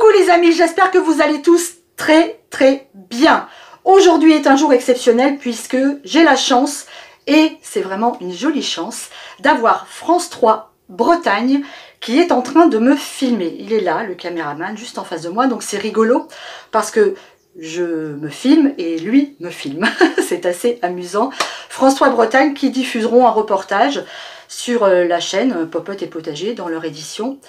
Coucou les amis, j'espère que vous allez tous très bien. Aujourd'hui est un jour exceptionnel puisque j'ai la chance, et c'est vraiment une jolie chance, d'avoir France 3 Bretagne qui est en train de me filmer. Il est là, le caméraman, juste en face de moi, donc c'est rigolo parce que je me filme et lui me filme. C'est assez amusant. France 3 Bretagne qui diffuseront un reportage sur la chaîne Popote et Potager dans leur édition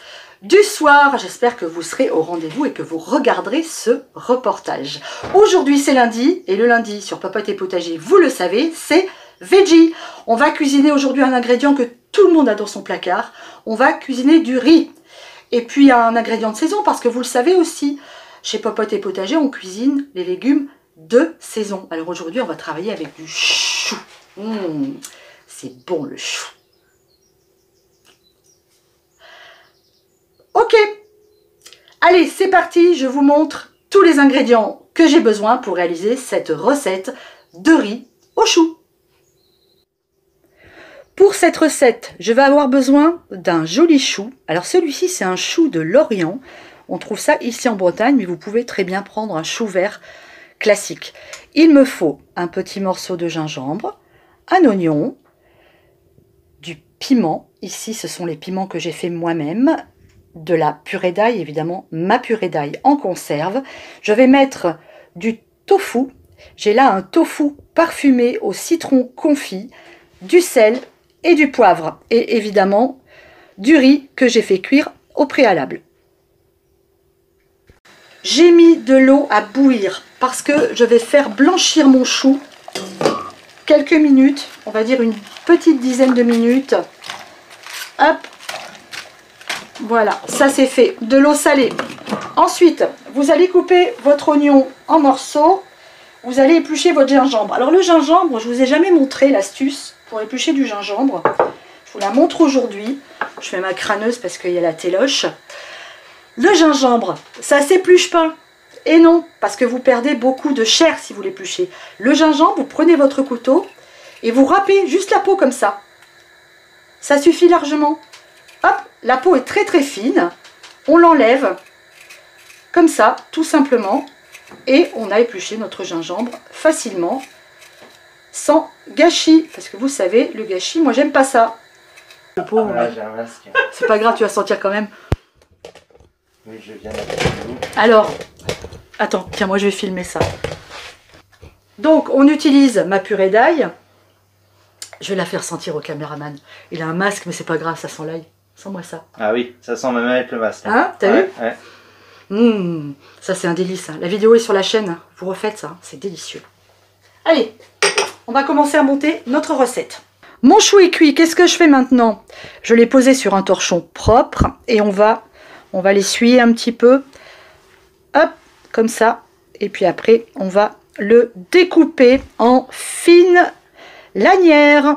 du soir. J'espère que vous serez au rendez-vous et que vous regarderez ce reportage. Aujourd'hui c'est lundi, et le lundi sur Popote et Potager, vous le savez, c'est veggie. On va cuisiner aujourd'hui un ingrédient que tout le monde a dans son placard. On va cuisiner du riz. Et puis un ingrédient de saison, parce que vous le savez aussi, chez Popote et Potager, on cuisine les légumes de saison. Alors aujourd'hui, on va travailler avec du chou. C'est bon le chou. Ok, allez, c'est parti. Je vous montre tous les ingrédients que j'ai besoin pour réaliser cette recette de riz au chou. Pour cette recette, je vais avoir besoin d'un joli chou. Alors celui-ci, c'est un chou de Lorient. On trouve ça ici en Bretagne, mais vous pouvez très bien prendre un chou vert classique. Il me faut un petit morceau de gingembre, un oignon, du piment. Ici, ce sont les piments que j'ai fait moi-même. De la purée d'ail, évidemment, ma purée d'ail en conserve. Je vais mettre du tofu. J'ai là un tofu parfumé au citron confit, du sel et du poivre. Et évidemment, du riz que j'ai fait cuire au préalable. J'ai mis de l'eau à bouillir parce que je vais faire blanchir mon chou quelques minutes, on va dire une petite dizaine de minutes. Hop, voilà, ça c'est fait. De l'eau salée. Ensuite, vous allez couper votre oignon en morceaux. Vous allez éplucher votre gingembre. Alors le gingembre, je ne vous ai jamais montré l'astuce pour éplucher du gingembre. Je vous la montre aujourd'hui. Je fais ma crâneuse parce qu'il y a la téloche. Le gingembre, ça s'épluche pas. Et non, parce que vous perdez beaucoup de chair si vous l'épluchez. Le gingembre, vous prenez votre couteau et vous râpez juste la peau comme ça. Ça suffit largement. Hop, la peau est très fine. On l'enlève comme ça, tout simplement. Et on a épluché notre gingembre facilement, sans gâchis. Parce que vous savez, le gâchis, moi j'aime pas ça. Le pot, c'est pas grave, tu vas sentir quand même. Oui, je viens d'appeler. Alors, attends, tiens, moi je vais filmer ça. Donc, on utilise ma purée d'ail. Je vais la faire sentir au caméraman. Il a un masque, mais c'est pas grave, ça sent l'ail. Sens-moi ça. Ah oui, ça sent même avec le masque. Hein, t'as vu? Ouais. Ça c'est un délice. La vidéo est sur la chaîne. Vous refaites ça, c'est délicieux. Allez, on va commencer à monter notre recette. Mon chou est cuit. Qu'est-ce que je fais maintenant? Je l'ai posé sur un torchon propre et on va l'essuyer un petit peu. Hop, comme ça. Et puis après, on va le découper en fines lanières.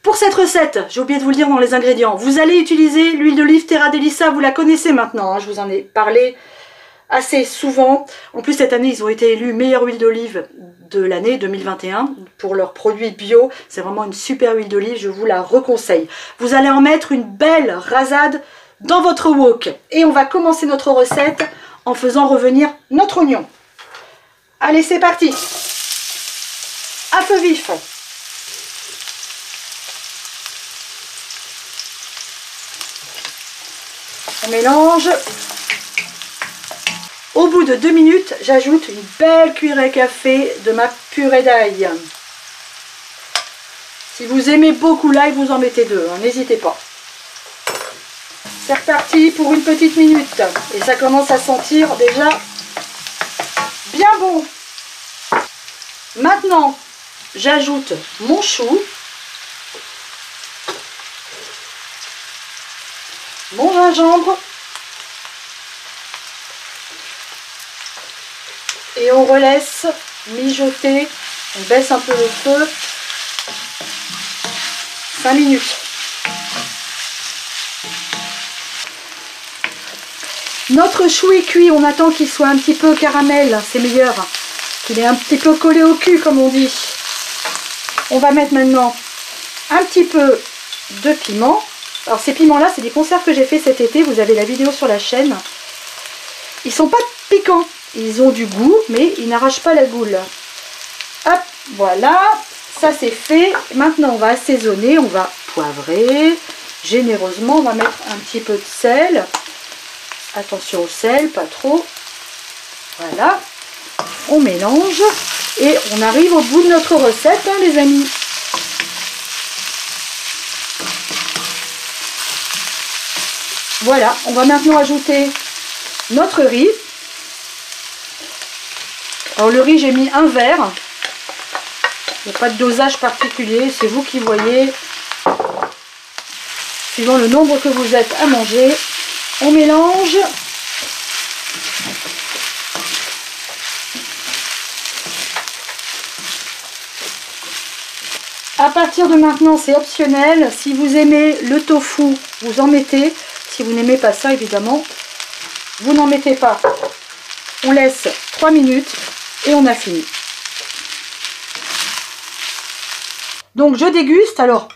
Pour cette recette, j'ai oublié de vous le dire dans les ingrédients, vous allez utiliser l'huile d'olive Terra Delissa, vous la connaissez maintenant, hein, je vous en ai parlé assez souvent. En plus, cette année, ils ont été élus meilleure huile d'olive de l'année 2021 pour leurs produits bio. C'est vraiment une super huile d'olive, je vous la reconseille. Vous allez en mettre une belle rasade dans votre wok. Et on va commencer notre recette en faisant revenir notre oignon. Allez, c'est parti. À feu vif. On mélange. Au bout de 2 minutes, j'ajoute une belle cuillerée à café de ma purée d'ail. Si vous aimez beaucoup l'ail, vous en mettez 2, hein, n'hésitez pas. C'est reparti pour une petite minute. Et ça commence à sentir déjà bien bon. Maintenant, j'ajoute mon chou. Mon gingembre et on relaisse mijoter, on baisse un peu le feu, 5 minutes. Notre chou est cuit, on attend qu'il soit un petit peu caramel, c'est meilleur, qu'il est un petit peu collé au cul comme on dit. On va mettre maintenant un petit peu de piment. Alors ces piments là c'est des conserves que j'ai fait cet été, vous avez la vidéo sur la chaîne. ils sont pas piquants. Ils ont du goût, mais ils n'arrachent pas la goule. Hop, voilà. Ça, c'est fait. Maintenant, on va assaisonner. On va poivrer généreusement. On va mettre un petit peu de sel. Attention au sel, pas trop. Voilà. On mélange. Et on arrive au bout de notre recette, hein, les amis. Voilà. On va maintenant ajouter notre riz. Alors le riz, j'ai mis un verre. Il n'y a pas de dosage particulier, c'est vous qui voyez. Suivant le nombre que vous êtes à manger, on mélange. À partir de maintenant, c'est optionnel. Si vous aimez le tofu, vous en mettez. Si vous n'aimez pas ça, évidemment, vous n'en mettez pas. On laisse 3 minutes et on a fini. Donc je déguste. Alors,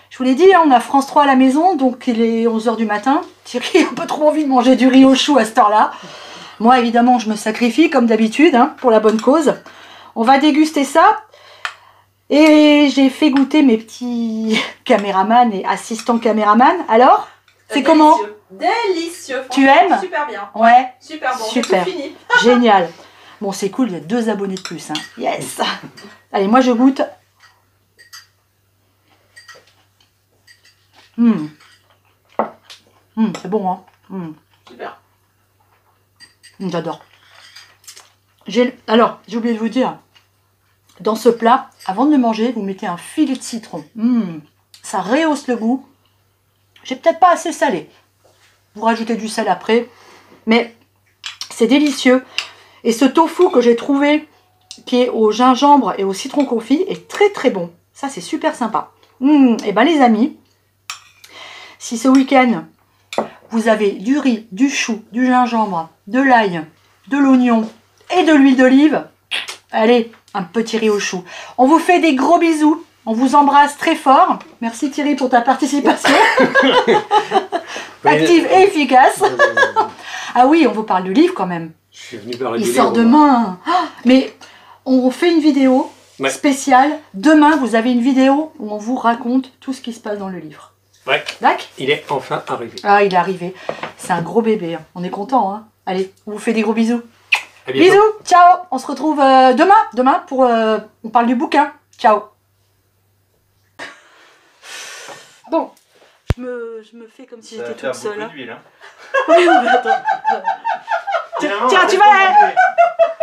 je vous l'ai dit, on a France 3 à la maison, donc il est 11 h du matin. Thierry a un peu trop envie de manger du riz au chou à cette heure-là. Moi, évidemment, je me sacrifie comme d'habitude, hein, pour la bonne cause. On va déguster ça. Et j'ai fait goûter mes petits caméramans et assistants caméramans. Alors, c'est comment? Délicieux. Tu aimes? Super bien. Ouais. Super bon. Super. Tout fini. Génial. Bon, c'est cool, il y a 2 abonnés de plus. Hein. Yes. Allez, moi je goûte. C'est bon, hein. Super. J'adore. Alors, j'ai oublié de vous dire, dans ce plat, avant de le manger, vous mettez un filet de citron. Ça rehausse le goût. J'ai peut-être pas assez salé. Vous rajoutez du sel après. Mais c'est délicieux. Et ce tofu que j'ai trouvé, qui est au gingembre et au citron confit, est très très bon. Ça, c'est super sympa. Et ben les amis, si ce week-end, vous avez du riz, du chou, du gingembre, de l'ail, de l'oignon et de l'huile d'olive, allez, un petit riz au chou. On vous fait des gros bisous. On vous embrasse très fort. Merci Thierry pour ta participation. Active et efficace. Ah oui, on vous parle du livre quand même. Je suis venu par le Il sort demain. Mais on fait une vidéo spéciale. Demain, vous avez une vidéo où on vous raconte tout ce qui se passe dans le livre. Ouais. D'accord ? Il est enfin arrivé. Ah, il est arrivé. C'est un gros bébé. Hein. On est content. Hein. Allez, on vous fait des gros bisous. À bientôt. Bisous. Ciao. On se retrouve demain pour... on parle du bouquin. Ciao. Bon, je me fais comme si j'étais toute seule. Hein. D'huile, hein. Oui, mais attends. Tiens, tu vas...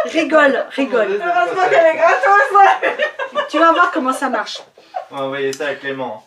Rigole. Heureusement qu'elle est gratos. Tu vas voir comment ça marche. On va envoyer ça à Clément.